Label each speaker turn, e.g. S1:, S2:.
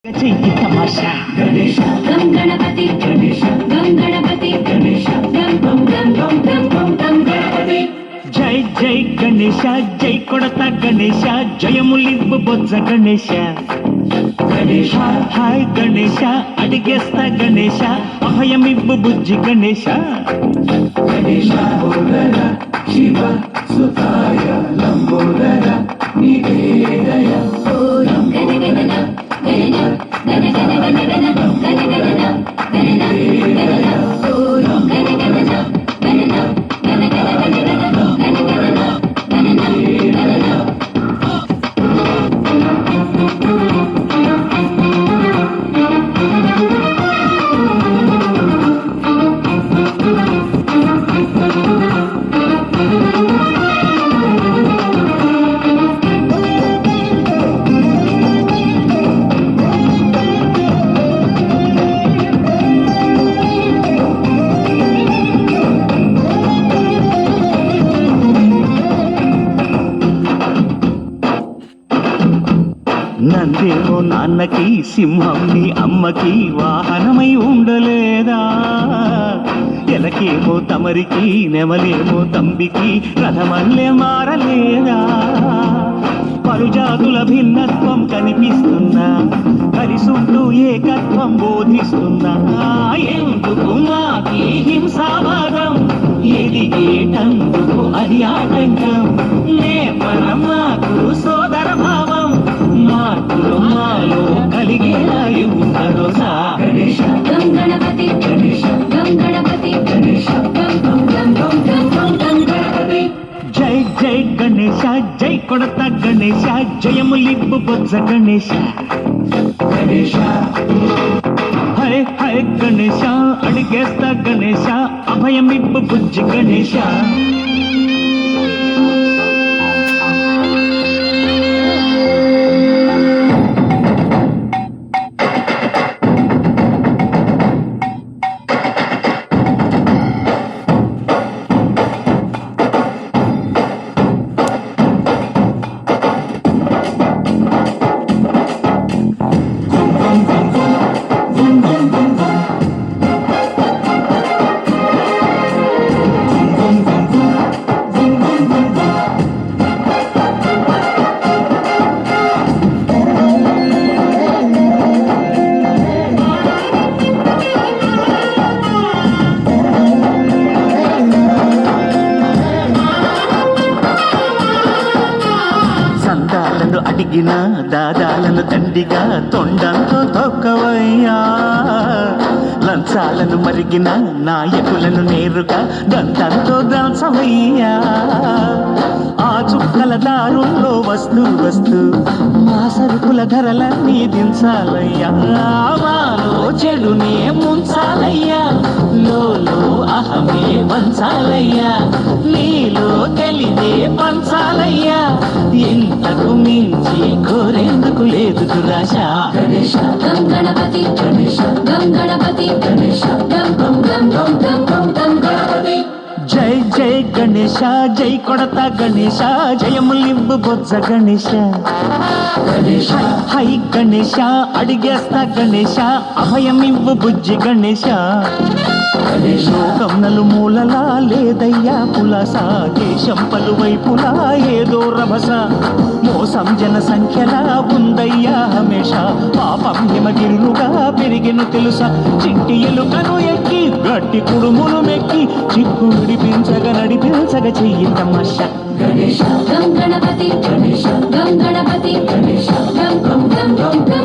S1: చెయ్యి తమాషా
S2: గణేశ గం గణపతి గణేశ గం గణపతి గణేశ గం గం గం గం గం గం గం గణపతి
S1: జై జై గణేశ జై కొడత గణేశ జయములివ్వు బొజ్జ గణేశ
S2: గణేశ
S1: హాయ్ గణేశ అడిగేస్తా గణేశ అభయమివ్వు బుజ్జి గణేశ
S2: గణేశ ఓదర శివ సుతాయ లంబోదర నివేదయ ఓం గణ గణ గణ గణ గణ గణ గణ గణ గణ గణ గణ ఓం గణ గణ గణ గణ గణ గణ
S1: నందేమో నాన్నకి సింహం నీ అమ్మకి వాహనమై ఉండలేదా ఎలకేమో తమరికి నెమలేమో తంబికి రథమల్లే మారలేదా పలుజాతుల భిన్నత్వం కనిపిస్తున్నా కలిసుంటూ ఏకత్వం బోధిస్తున్నా ఎందుకు మాకి హింసావాదం ఎదిగేటందుకు అది ఆటంకం నేపరం మాకు సోదర భావం మార్పులు మాలో కలిగేలా యువరోజా
S2: గణేశ గం గణపతి గణేశ గం గణపతి గణేశ గం గం గం గం గం గం గం గణపతి
S1: జై జై గణేశ జై కొడత గణేశ జయములివ్వు బొజ్జ గణేశ
S2: గణేశ
S1: హరే హరే గణేశ అడిగేస్తా గణేశ అభయమివ్వు బుజ్జి గణేశ అడిగిన దాదాలను దండిగా తొండంతో తొక్కవయ్యా లంచాలను మరిగిన నాయకులను నేరుగా దంతంతో దంచవయ్యా ఆ చుక్కల దారుల్లో వస్తూ వస్తూ మా సరుకుల ధరలన్నీ దించాలయ్యా మాలో చెడునే ముంచాలయ్యా లోలో అహమే వంచాలయ్యా నీలో తెలివే పంచాలయ్యా ఇంతకు మించి కోరేందుకు లేదు దురాశ
S2: గణేశ గం గణపతి గణేశ గం గణపతి గణేశ గం గం గం గం గం గం గం గణపతి
S1: జై జై గణేశ జై కొడత గణేశ జయములివ్వు బొజ్జ గణేశ
S2: గణేశ
S1: హై గణేశ అడిగేస్తా గణేశ అభయమివ్వు బుజ్జి గణేశ
S2: గణేశ
S1: లోకం నలుమూలలా లేదయ్యా పులస దేశం పలువైపులా ఏదో రభస మోసం జన సంఖ్యలా ఉందయ్యా హమేష పాపం హిమగిరులుగా పెరిగెను తెలుసా చిట్టి ఎలుకను ఎక్కి గట్టి కుడుములు మెక్కి చిక్కు విడిపించగా నడిపించగా చెయ్యి తమాష
S2: గణేశ గం గణపతి గణేశ గం గణపతి గణేశ గం గం గం గం గం